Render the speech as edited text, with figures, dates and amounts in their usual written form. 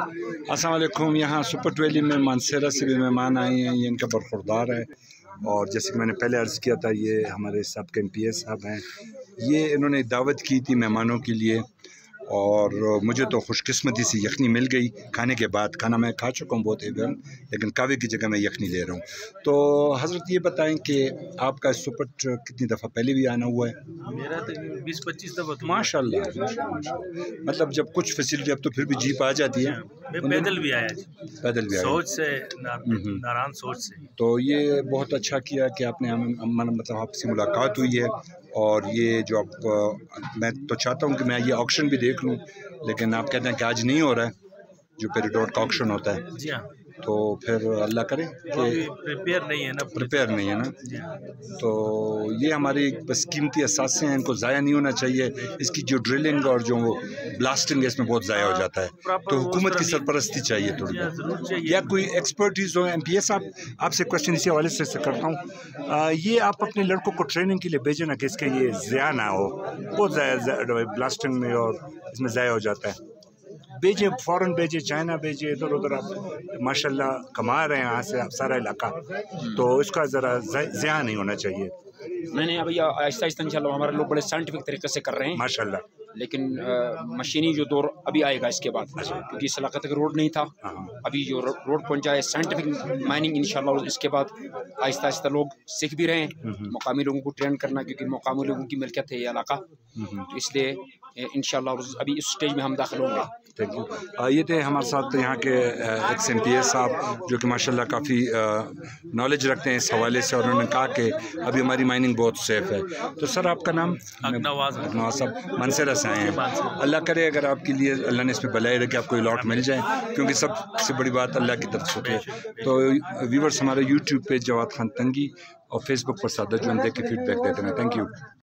अस्सलाम वालेकुम। यहाँ सुपर वैली में मानसेरा से भी मेहमान आए हैं, ये इनका बरखुरदार है। और जैसे कि मैंने पहले अर्ज़ किया था, ये हमारे सबके MPS साहब हैं। ये इन्होंने दावत की थी मेहमानों के लिए, और मुझे तो खुशकिस्मती से यखनी मिल गई खाने के बाद। खाना मैं खा चुका हूँ बहुत इवन, लेकिन कावे की जगह मैं यखनी ले रहा हूँ। तो हज़रत ये बताएं कि आपका सुपर कितनी दफ़ा पहले भी आना हुआ है? मेरा तो 20-25 दफ़ा तो माशाल्लाह, माशाल्लाह। मतलब जब कुछ फैसिलिटी, अब तो फिर भी जीप आ जाती है। मैं पैदल भी आया, पैदल भी आया, सोच से नारायण सोच से। तो ये बहुत अच्छा किया कि आपने मतलब आपसे मुलाकात हुई है। और ये जो आप मैं तो चाहता हूँ कि मैं ये ऑक्शन भी देख लूँ, लेकिन आप कहते हैं कि आज नहीं हो रहा है, जो पेरिडोर का ऑक्शन होता है। जी हाँ, तो फिर अल्लाह करे कि प्रिपेयर नहीं है ना, प्रिपेयर नहीं है ना। जी हाँ। तो ये हमारी बस कीमती असासे हैं, इनको ज़ाया नहीं होना चाहिए। इसकी जो ड्रिलिंग और जो ब्लास्टिंग है, इसमें बहुत ज़ाया हो जाता है। तो हुकूमत की सरपरस्ती चाहिए थोड़ी बहुत, या कोई एक्सपर्टीज़ हो। MPS साहब, आपसे क्वेश्चन इसी हवाले से करता हूँ। ये आप अपने लड़कों को ट्रेनिंग के लिए भेजें ना, कि इसके ये ज़ाया ना हो, बहुत ज़ाया ब्लास्टिंग में और इसमें ज़ाया हो जाता है। भेजे, फ़ौरन भेजे, चाइना भेजे, इधर उधर। आप माशाल्लाह कमा रहे हैं यहाँ से आप सारा इलाका, तो इसका ज़रा ज़िया नहीं होना चाहिए। नहीं अभी आहिस्ता आहिस्ता इंशाल्लाह हमारे लोग बड़े साइंटिफिक तरीके से कर रहे हैं माशाल्लाह। लेकिन मशीनी जो दौर अभी आएगा इसके बाद, क्योंकि इस इलाके तक रोड नहीं था। अभी जो रोड पहुंचा है साइंटिफिक माइनिंग, इंशाल्लाह इसके बाद आहिस्ता आहिस्ता लोग सीख भी रहे हैं मुकामी लोगों को ट्रेन करना, क्योंकि मुकामी लोगों की मिल्कियत है ये इलाका। तो इसलिए इंशाल्लाह अभी इस स्टेज में हम दाखिल होंगे। Thank you. ये थे हमारे साथ यहाँ के एक्स MPS साहब, जो कि माशाल्लाह काफ़ी नॉलेज रखते हैं इस हवाले से, और उन्होंने कहा कि अभी हमारी माइनिंग बहुत सेफ़ है। तो सर आपका नाम? नवाज साहब मानसेरा से आए हैं। अल्लाह करे अगर आपके लिए अल्लाह ने इसमें भलाई रखे, आपको लॉट मिल जाए, क्योंकि सबसे बड़ी बात अल्लाह की तरफ से होती है। तो व्यूवर्स हमारे YouTube पे जवाद खान तंगी और Facebook पर सादा जो देख के फीडबैक देते हैं। Thank you.